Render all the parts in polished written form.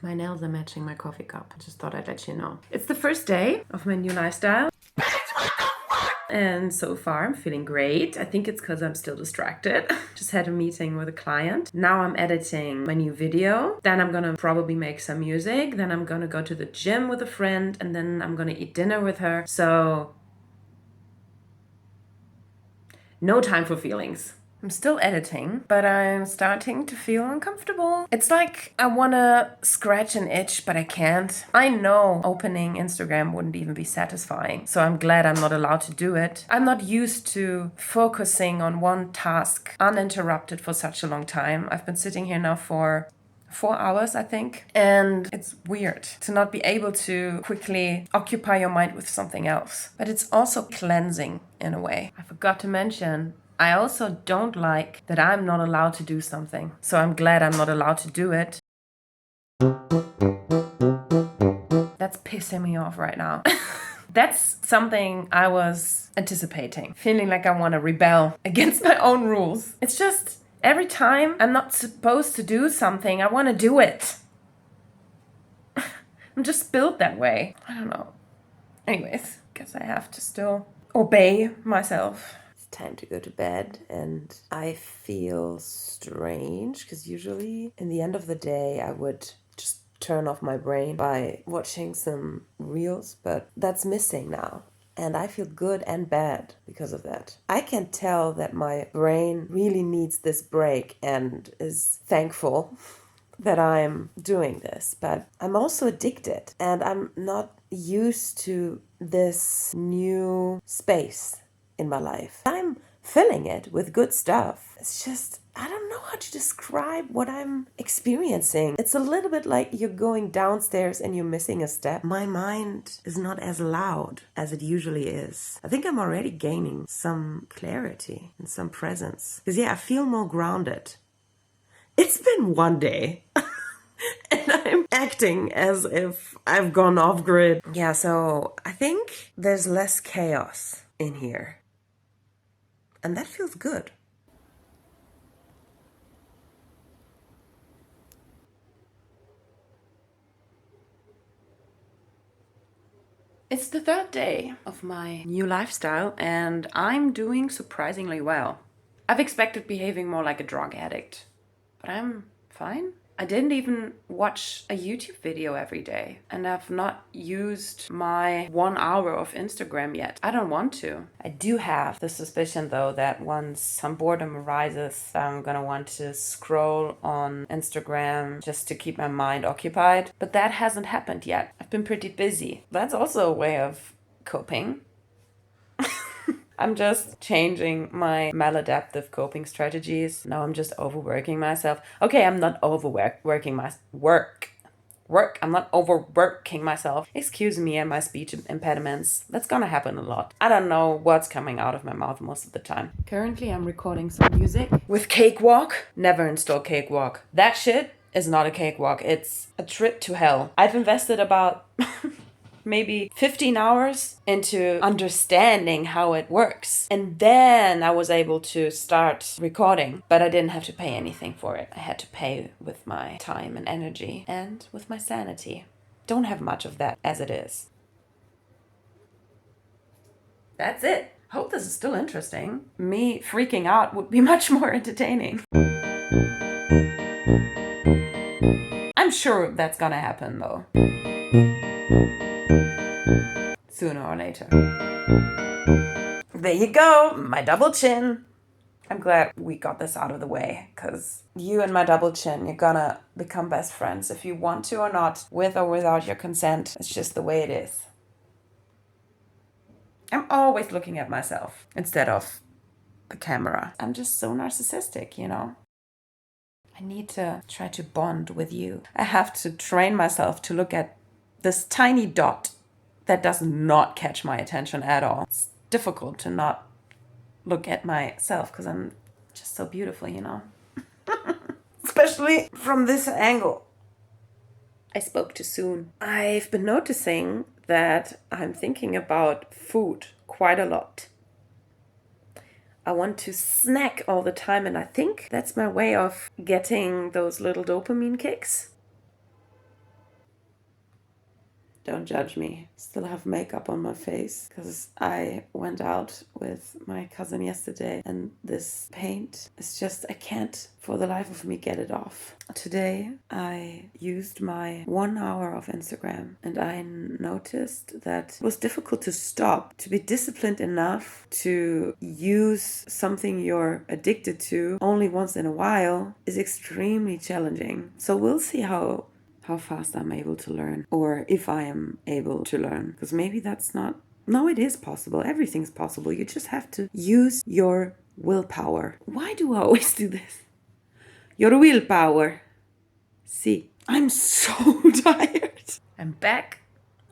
My nails are matching my coffee cup. I just thought I'd let you know. It's the first day of my new lifestyle. And so far I'm feeling great. I think it's because I'm still distracted. Just had a meeting with a client. Now I'm editing my new video. Then I'm gonna probably make some music. Then I'm gonna go to the gym with a friend. And then I'm gonna eat dinner with her. So no time for feelings. I'm still editing, but I'm starting to feel uncomfortable. It's like I want to scratch an itch, but I can't. I know opening Instagram wouldn't even be satisfying, so I'm glad I'm not allowed to do it. I'm not used to focusing on one task uninterrupted for such a long time. I've been sitting here now for 4 hours, I think. And it's weird to not be able to quickly occupy your mind with something else. But it's also cleansing in a way. I forgot to mention, I also don't like that I'm not allowed to do something. So I'm glad I'm not allowed to do it. That's pissing me off right now. That's something I was anticipating. Feeling like I want to rebel against my own rules. It's just every time I'm not supposed to do something, I want to do it. I'm just built that way. I don't know. Anyways, guess I have to still obey myself. It's time to go to bed, and I feel strange because usually in the end of the day I would just turn off my brain by watching some reels, but that's missing now. And I feel good and bad because of that. I can tell that my brain really needs this break and is thankful that I'm doing this, but I'm also addicted and I'm not used to this new space in my life. I'm filling it with good stuff. It's just, I don't know how to describe what I'm experiencing. It's a little bit like you're going downstairs and you're missing a step. My mind is not as loud as it usually is. I think I'm already gaining some clarity and some presence. Because yeah, I feel more grounded. It's been one day. And I'm acting as if I've gone off grid. Yeah, so I think there's less chaos in here. And that feels good. It's the third day of my new lifestyle, and I'm doing surprisingly well. I've expected behaving more like a drug addict, but I'm fine. I didn't even watch a YouTube video every day, and I've not used my 1 hour of Instagram yet. I don't want to. I do have the suspicion, though, that once some boredom arises, I'm gonna want to scroll on Instagram just to keep my mind occupied. But that hasn't happened yet. I've been pretty busy. That's also a way of coping. I'm just changing my maladaptive coping strategies. Now I'm just overworking myself. Okay, I'm not overworking my work. I'm not overworking myself. Excuse me and my speech impediments. That's gonna happen a lot. I don't know what's coming out of my mouth most of the time. Currently, I'm recording some music with Cakewalk. Never install Cakewalk. That shit is not a cakewalk. It's a trip to hell. I've invested about maybe 15 hours into understanding how it works. And then I was able to start recording, but I didn't have to pay anything for it. I had to pay with my time and energy and with my sanity. Don't have much of that as it is. That's it. Hope this is still interesting. Me freaking out would be much more entertaining. I'm sure that's gonna happen though. Sooner or later. There you go, my double chin. I'm glad we got this out of the way, because you and my double chin, you're gonna become best friends if you want to or not, with or without your consent. It's just the way it is. I'm always looking at myself instead of the camera. I'm just so narcissistic, you know? I need to try to bond with you. I have to train myself to look at this tiny dot that does not catch my attention at all. It's difficult to not look at myself because I'm just so beautiful, you know? Especially from this angle. I spoke too soon. I've been noticing that I'm thinking about food quite a lot. I want to snack all the time, and I think that's my way of getting those little dopamine kicks. Don't judge me. Still have makeup on my face because I went out with my cousin yesterday and this paint is just, I can't for the life of me get it off. Today I used my 1 hour of Instagram and I noticed that it was difficult to stop, to be disciplined enough to use something you're addicted to only once in a while is extremely challenging. So we'll see how fast I'm able to learn, or if I am able to learn, because maybe that's not, no, it is possible. Everything's possible. You just have to use your willpower. Why do I always do this? Your willpower. See, I'm so tired. I'm back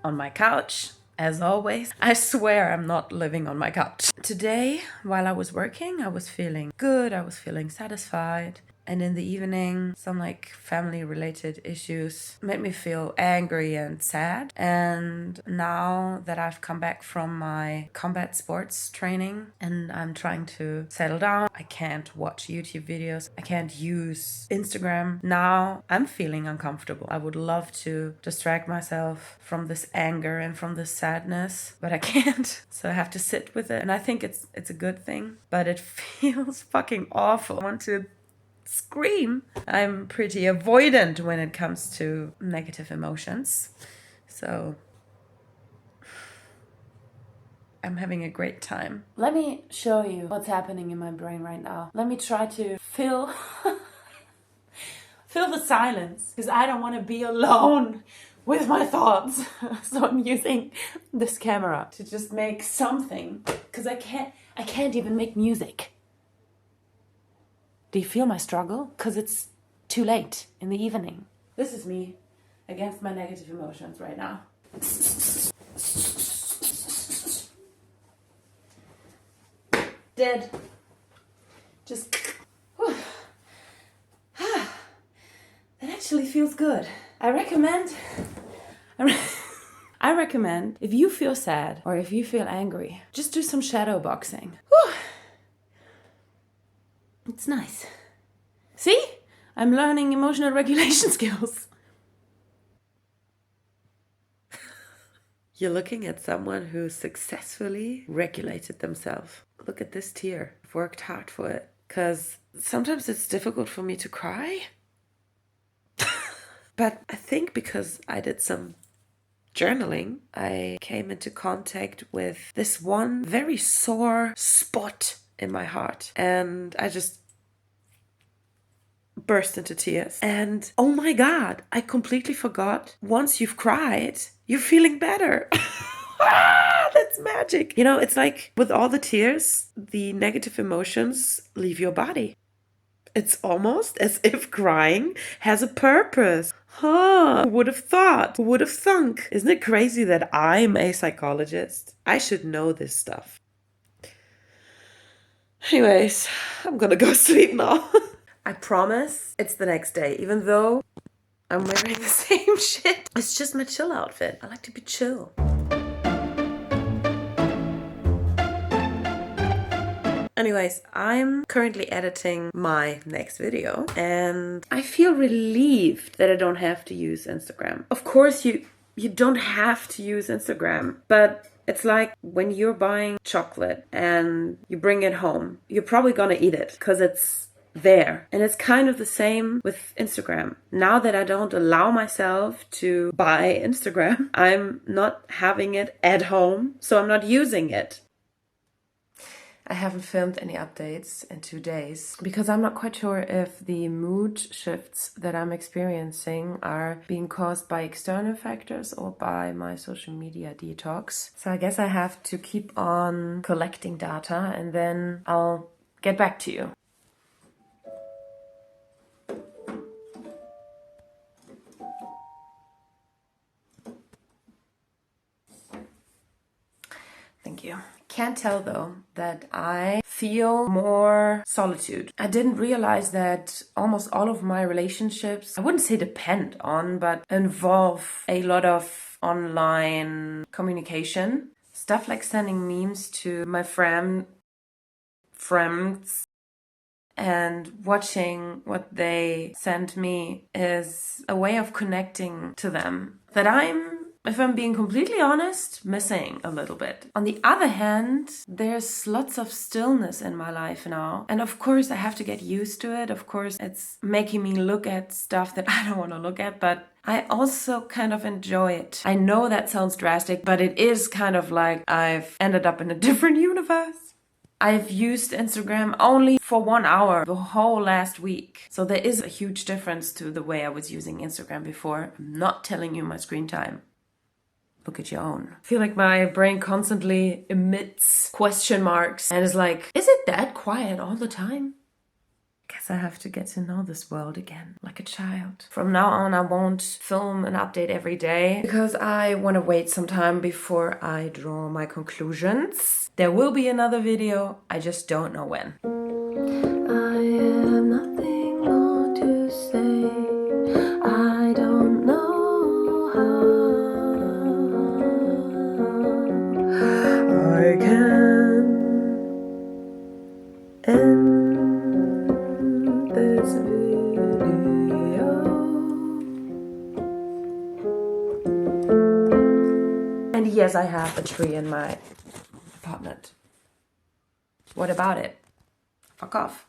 on my couch, as always. I swear I'm not living on my couch. Today, while I was working, I was feeling good. I was feeling satisfied. And in the evening, some like family related issues made me feel angry and sad. And now that I've come back from my combat sports training and I'm trying to settle down, I can't watch YouTube videos. I can't use Instagram. Now I'm feeling uncomfortable. I would love to distract myself from this anger and from this sadness, but I can't. So I have to sit with it. And I think it's a good thing, but it feels fucking awful. I want to scream. I'm pretty avoidant when it comes to negative emotions. So I'm having a great time. Let me show you what's happening in my brain right now. Let me try to fill the silence, because I don't want to be alone with my thoughts. So I'm using this camera to just make something, because I can't even make music. Do you feel my struggle? Because it's too late in the evening. This is me against my negative emotions right now. Dead. Just... That actually feels good. I recommend if you feel sad or if you feel angry, just do some shadowboxing. It's nice. See? I'm learning emotional regulation skills. You're looking at someone who successfully regulated themselves. Look at this tear. I've worked hard for it. Because sometimes it's difficult for me to cry. But I think because I did some journaling, I came into contact with this one very sore spot in my heart, and I just burst into tears. And oh my God, I completely forgot. Once you've cried, you're feeling better. That's magic. You know, it's like with all the tears, the negative emotions leave your body. It's almost as if crying has a purpose. Huh, who would have thought? Who would have thunk? Isn't it crazy that I'm a psychologist? I should know this stuff. Anyways, I'm gonna go sleep now. I promise it's the next day, even though I'm wearing the same shit. It's just my chill outfit. I like to be chill. Anyways, I'm currently editing my next video and I feel relieved that I don't have to use Instagram. Of course, you don't have to use Instagram, but it's like when you're buying chocolate and you bring it home, you're probably gonna eat it because it's there. And it's kind of the same with Instagram. Now that I don't allow myself to buy Instagram, I'm not having it at home, so I'm not using it. I haven't filmed any updates in 2 days because I'm not quite sure if the mood shifts that I'm experiencing are being caused by external factors or by my social media detox. So I guess I have to keep on collecting data and then I'll get back to you. Thank you. Can't tell though that I feel more solitude. I didn't realize that almost all of my relationships, I wouldn't say depend on, but involve a lot of online communication. Stuff like sending memes to my friends and watching what they send me is a way of connecting to them that I'm if I'm being completely honest, missing a little bit. On the other hand, there's lots of stillness in my life now. And of course, I have to get used to it. Of course, it's making me look at stuff that I don't want to look at, but I also kind of enjoy it. I know that sounds drastic, but it is kind of like I've ended up in a different universe. I've used Instagram only for 1 hour the whole last week. So there is a huge difference to the way I was using Instagram before. I'm not telling you my screen time. Look at your own. I feel like my brain constantly emits question marks and is like, is it that quiet all the time? Guess I have to get to know this world again, like a child. From now on, I won't film an update every day because I want to wait some time before I draw my conclusions. There will be another video, I just don't know when. I have nothing more to say. I don't know how I can end this video. And yes, I have a tree in my apartment. What about it? Fuck off.